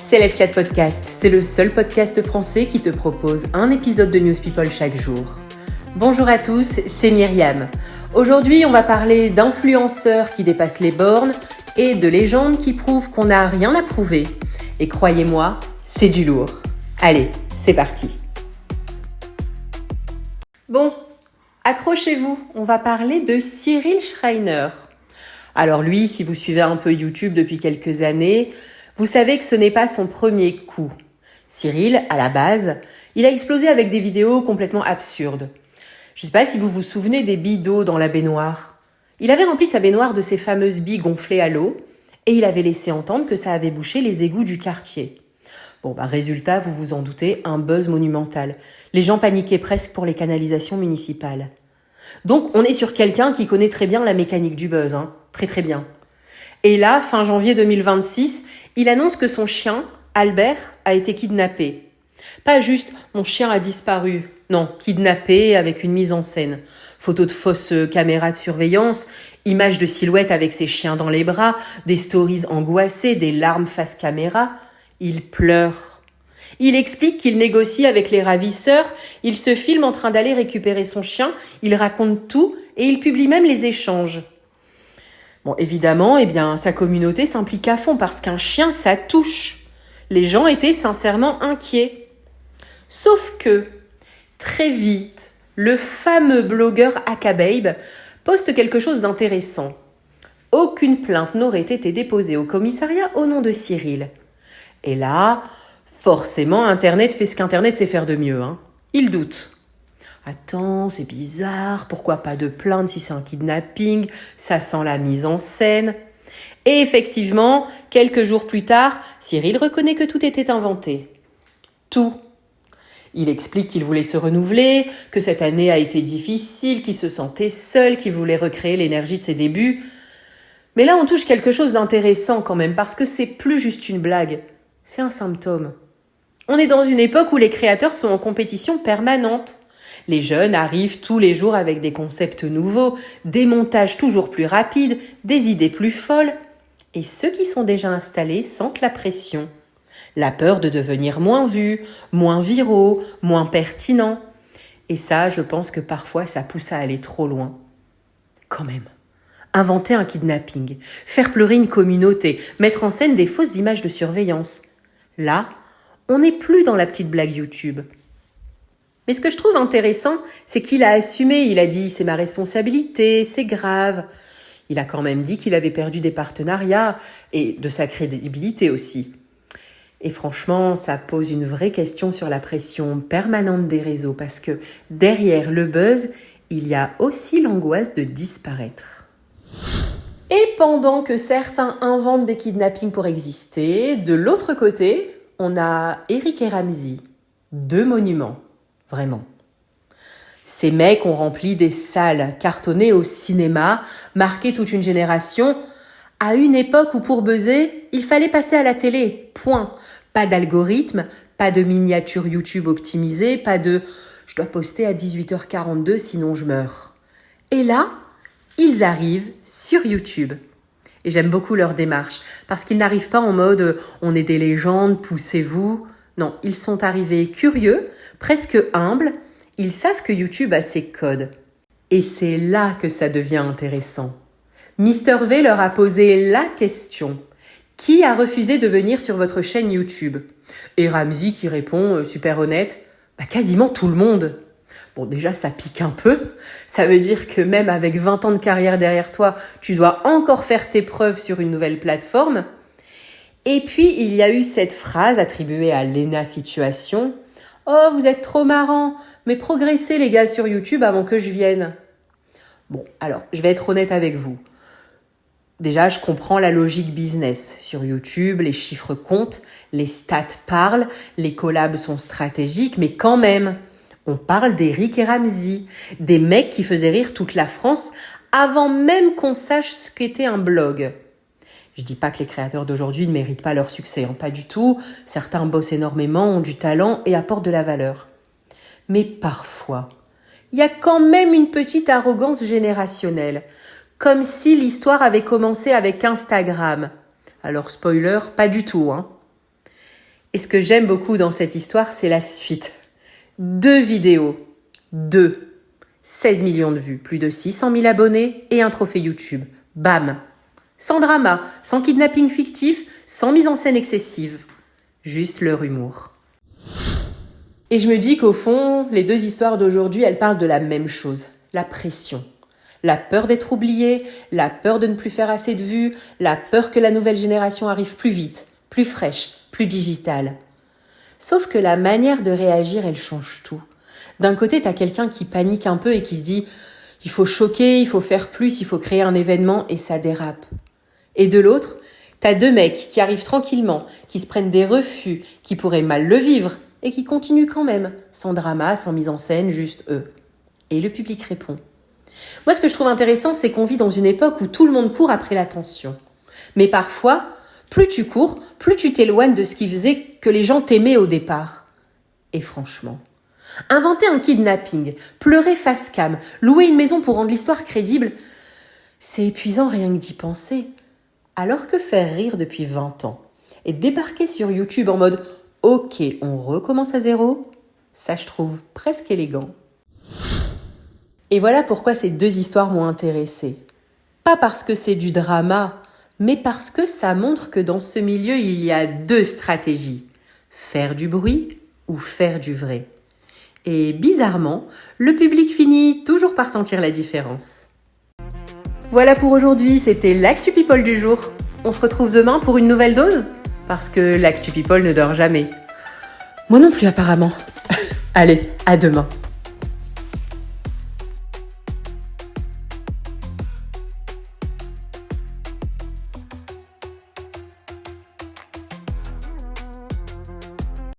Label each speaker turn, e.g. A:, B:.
A: Célèbre Chat Podcast, c'est le seul podcast français qui te propose un épisode de News People chaque jour. Bonjour à tous, c'est Myriam. Aujourd'hui, on va parler d'influenceurs qui dépassent les bornes et de légendes qui prouvent qu'on n'a rien à prouver. Et croyez-moi, c'est du lourd. Allez, c'est parti. Bon, accrochez-vous, on va parler de Cyril Schreiner. Alors lui, si vous suivez un peu YouTube depuis quelques années, vous savez que ce n'est pas son premier coup. Cyril, à la base, il a explosé avec des vidéos complètement absurdes. Je ne sais pas si vous vous souvenez des billes d'eau dans la baignoire. Il avait rempli sa baignoire de ces fameuses billes gonflées à l'eau et il avait laissé entendre que ça avait bouché les égouts du quartier. Résultat, vous vous en doutez, un buzz monumental. Les gens paniquaient presque pour les canalisations municipales. Donc, on est sur quelqu'un qui connaît très bien la mécanique du buzz, très très bien. Et là, fin janvier 2026, il annonce que son chien, Albert, a été kidnappé. Pas juste « mon chien a disparu », non, kidnappé avec une mise en scène. Photos de fausses caméras de surveillance, images de silhouettes avec ses chiens dans les bras, des stories angoissées, des larmes face caméra. Il pleure. Il explique qu'il négocie avec les ravisseurs, il se filme en train d'aller récupérer son chien, il raconte tout et il publie même les échanges. Évidemment, sa communauté s'implique à fond parce qu'un chien, ça touche. Les gens étaient sincèrement inquiets. Sauf que, très vite, le fameux blogueur Akababe poste quelque chose d'intéressant. Aucune plainte n'aurait été déposée au commissariat au nom de Cyril. Et là, forcément, Internet fait ce qu'Internet sait faire de mieux. Il doute. Attends, c'est bizarre, pourquoi pas de plainte si c'est un kidnapping, ça sent la mise en scène. Et effectivement, quelques jours plus tard, Cyril reconnaît que tout était inventé. Tout. Il explique qu'il voulait se renouveler, que cette année a été difficile, qu'il se sentait seul, qu'il voulait recréer l'énergie de ses débuts. Mais là, on touche quelque chose d'intéressant quand même, parce que c'est plus juste une blague, c'est un symptôme. On est dans une époque où les créateurs sont en compétition permanente. Les jeunes arrivent tous les jours avec des concepts nouveaux, des montages toujours plus rapides, des idées plus folles. Et ceux qui sont déjà installés sentent la pression. La peur de devenir moins vus, moins viraux, moins pertinents. Et ça, je pense que parfois, ça pousse à aller trop loin. Quand même. Inventer un kidnapping, faire pleurer une communauté, mettre en scène des fausses images de surveillance. Là, on n'est plus dans la petite blague YouTube. Mais ce que je trouve intéressant, c'est qu'il a assumé, il a dit « c'est ma responsabilité, c'est grave ». Il a quand même dit qu'il avait perdu des partenariats et de sa crédibilité aussi. Et franchement, ça pose une vraie question sur la pression permanente des réseaux parce que derrière le buzz, il y a aussi l'angoisse de disparaître. Et pendant que certains inventent des kidnappings pour exister, de l'autre côté, on a Eric et Ramzy, deux monuments. Vraiment. Ces mecs ont rempli des salles, cartonné au cinéma, marqué toute une génération, à une époque où pour buzzer, il fallait passer à la télé, point. Pas d'algorithme, pas de miniature YouTube optimisée, pas de « je dois poster à 18h42 sinon je meurs ». Et là, ils arrivent sur YouTube. Et j'aime beaucoup leur démarche, parce qu'ils n'arrivent pas en mode « on est des légendes, poussez-vous ». Non, ils sont arrivés curieux, presque humbles. Ils savent que YouTube a ses codes. Et c'est là que ça devient intéressant. Mister V leur a posé la question. Qui a refusé de venir sur votre chaîne YouTube ? Et Ramzy qui répond, super honnête, quasiment tout le monde. Déjà, ça pique un peu. Ça veut dire que même avec 20 ans de carrière derrière toi, tu dois encore faire tes preuves sur une nouvelle plateforme. Et puis, il y a eu cette phrase attribuée à Lena Situation. « Oh, vous êtes trop marrants, mais progressez les gars sur YouTube avant que je vienne. » Alors, je vais être honnête avec vous. Déjà, je comprends la logique business. Sur YouTube, les chiffres comptent, les stats parlent, les collabs sont stratégiques, mais quand même, on parle d'Eric et Ramzy, des mecs qui faisaient rire toute la France avant même qu'on sache ce qu'était un blog. Je dis pas que les créateurs d'aujourd'hui ne méritent pas leur succès, pas du tout. Certains bossent énormément, ont du talent et apportent de la valeur. Mais parfois, il y a quand même une petite arrogance générationnelle. Comme si l'histoire avait commencé avec Instagram. Alors spoiler, pas du tout, hein. Et ce que j'aime beaucoup dans cette histoire, c'est la suite. 2 vidéos. 16 millions de vues, plus de 600 000 abonnés et un trophée YouTube. Bam! Sans drama, sans kidnapping fictif, sans mise en scène excessive. Juste leur humour. Et je me dis qu'au fond, les 2 histoires d'aujourd'hui, elles parlent de la même chose. La pression. La peur d'être oublié, la peur de ne plus faire assez de vues, la peur que la nouvelle génération arrive plus vite, plus fraîche, plus digitale. Sauf que la manière de réagir, elle change tout. D'un côté, t'as quelqu'un qui panique un peu et qui se dit « il faut choquer, il faut faire plus, il faut créer un événement » et ça dérape. Et de l'autre, t'as 2 mecs qui arrivent tranquillement, qui se prennent des refus, qui pourraient mal le vivre et qui continuent quand même, sans drama, sans mise en scène, juste eux. Et le public répond. Moi, ce que je trouve intéressant, c'est qu'on vit dans une époque où tout le monde court après l'attention. Mais parfois, plus tu cours, plus tu t'éloignes de ce qui faisait que les gens t'aimaient au départ. Et franchement, inventer un kidnapping, pleurer face cam, louer une maison pour rendre l'histoire crédible, c'est épuisant rien que d'y penser. Alors que faire rire depuis 20 ans et débarquer sur YouTube en mode « Ok, on recommence à zéro », ça je trouve presque élégant. Et voilà pourquoi ces 2 histoires m'ont intéressée. Pas parce que c'est du drama, mais parce que ça montre que dans ce milieu, il y a 2 stratégies. Faire du bruit ou faire du vrai. Et bizarrement, le public finit toujours par sentir la différence. Voilà pour aujourd'hui, c'était l'Actu People du jour. On se retrouve demain pour une nouvelle dose ? Parce que l'Actu People ne dort jamais. Moi non plus apparemment. Allez, à demain.